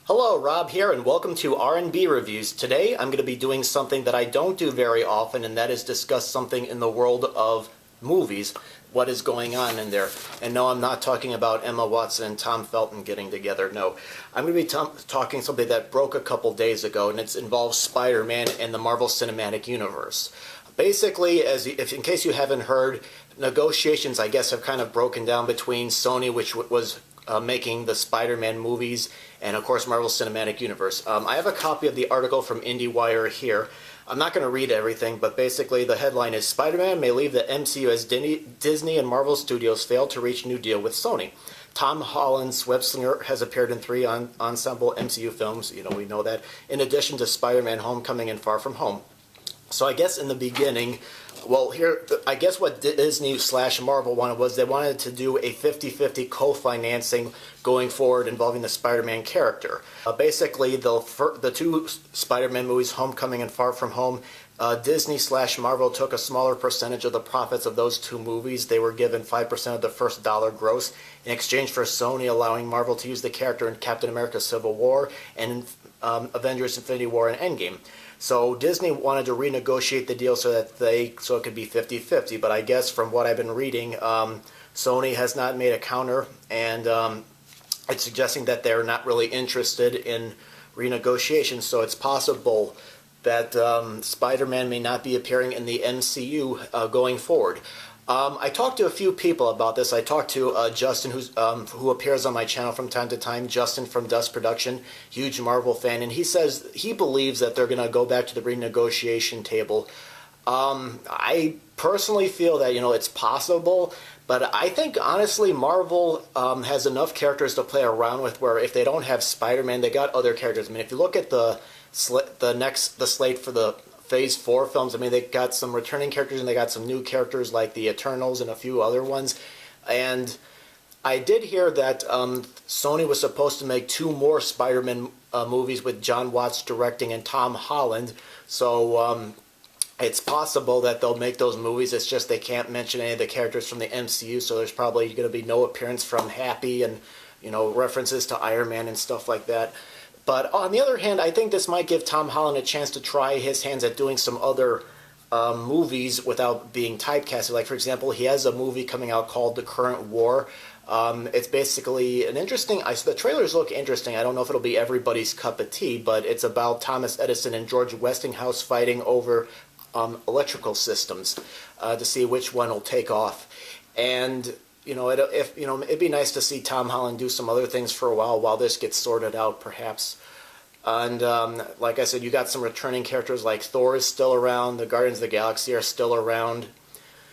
Hello, Rob here, and welcome to R&B Reviews. Today I'm going to be doing something that I don't do very often, and that is discuss something in the world of movies, what is going on in there. And no, I'm not talking about Emma Watson and Tom Felton getting together, no. I'm going to be talking something that broke a couple days ago, and it involves Spider-Man and the Marvel Cinematic Universe. Basically, in case you haven't heard, negotiations, I guess, have kind of broken down between Sony, which was making the Spider-Man movies, and of course Marvel Cinematic Universe. I have a copy of the article from IndieWire here. I'm not going to read everything, but basically the headline is Spider-Man may leave the MCU as Disney and Marvel Studios fail to reach new deal with Sony. Tom Holland's web-slinger has appeared in 3 ensemble MCU films, we know that, in addition to Spider-Man Homecoming and Far From Home. So I guess in the beginning, I guess what Disney/Marvel wanted was they wanted to do a 50-50 co-financing going forward involving the Spider-Man character. Basically, the 2 Spider-Man movies, Homecoming and Far From Home, Disney/Marvel took a smaller percentage of the profits of those 2 movies. They were given 5% of the first dollar gross in exchange for Sony allowing Marvel to use the character in Captain America Civil War and Avengers Infinity War and Endgame. So Disney wanted to renegotiate the deal so it could be 50-50, but I guess from what I've been reading, Sony has not made a counter, and it's suggesting that they're not really interested in renegotiation, so it's possible that Spider-Man may not be appearing in the MCU going forward. I talked to a few people about this. I talked to Justin, who appears on my channel from time to time, Justin from Dust Production, huge Marvel fan, and he says he believes that they're going to go back to the renegotiation table. I personally feel that, it's possible, but I think, honestly, Marvel has enough characters to play around with where if they don't have Spider-Man, they got other characters. I mean, if you look at the slate for the Phase 4 films, I mean, they got some returning characters and they got some new characters like the Eternals and a few other ones. And I did hear that Sony was supposed to make 2 more Spider-Man movies with John Watts directing and Tom Holland. So it's possible that they'll make those movies. It's just they can't mention any of the characters from the MCU, so there's probably going to be no appearance from Happy and, references to Iron Man and stuff like that. But on the other hand, I think this might give Tom Holland a chance to try his hands at doing some other movies without being typecasted. Like, for example, he has a movie coming out called The Current War. It's basically an interesting... the trailers look interesting. I don't know if it'll be everybody's cup of tea, but it's about Thomas Edison and George Westinghouse fighting over electrical systems to see which one will take off. And... it'd be nice to see Tom Holland do some other things for a while this gets sorted out, perhaps. And like I said, you got some returning characters like Thor is still around, the Guardians of the Galaxy are still around.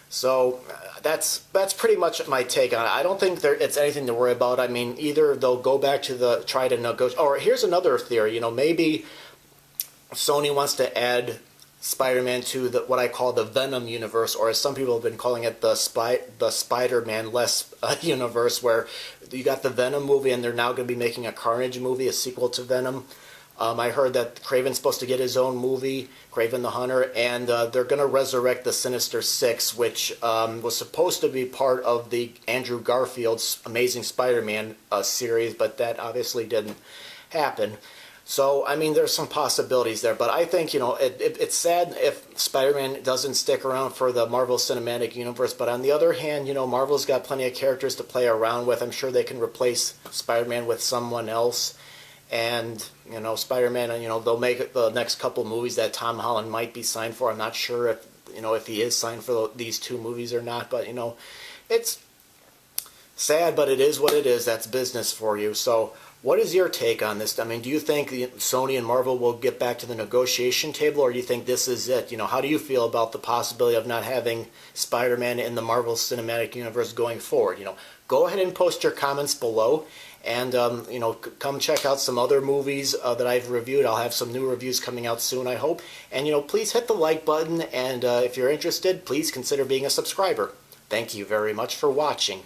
So that's pretty much my take on it. I don't think it's anything to worry about. I mean, either they'll go back to try to negotiate, or here's another theory. maybe Sony wants to add Spider-Man to what I call the Venom Universe, or as some people have been calling it, the Spider-Man-less universe, where you got the Venom movie and they're now going to be making a Carnage movie, a sequel to Venom. I heard that Kraven's supposed to get his own movie, Kraven the Hunter, and they're going to resurrect the Sinister Six, which was supposed to be part of the Andrew Garfield's Amazing Spider-Man series, but that obviously didn't happen. So, I mean, there's some possibilities there, but I think, it's sad if Spider-Man doesn't stick around for the Marvel Cinematic Universe, but on the other hand, Marvel's got plenty of characters to play around with. I'm sure they can replace Spider-Man with someone else, and, Spider-Man, they'll make the next couple movies that Tom Holland might be signed for. I'm not sure if he is signed for these 2 movies or not, but, it's sad, but it is what it is. That's business for you, so... What is your take on this? I mean, do you think Sony and Marvel will get back to the negotiation table, or do you think this is it? How do you feel about the possibility of not having Spider-Man in the Marvel Cinematic Universe going forward? Go ahead and post your comments below, and come check out some other movies that I've reviewed. I'll have some new reviews coming out soon, I hope. And please hit the like button, and if you're interested, please consider being a subscriber. Thank you very much for watching.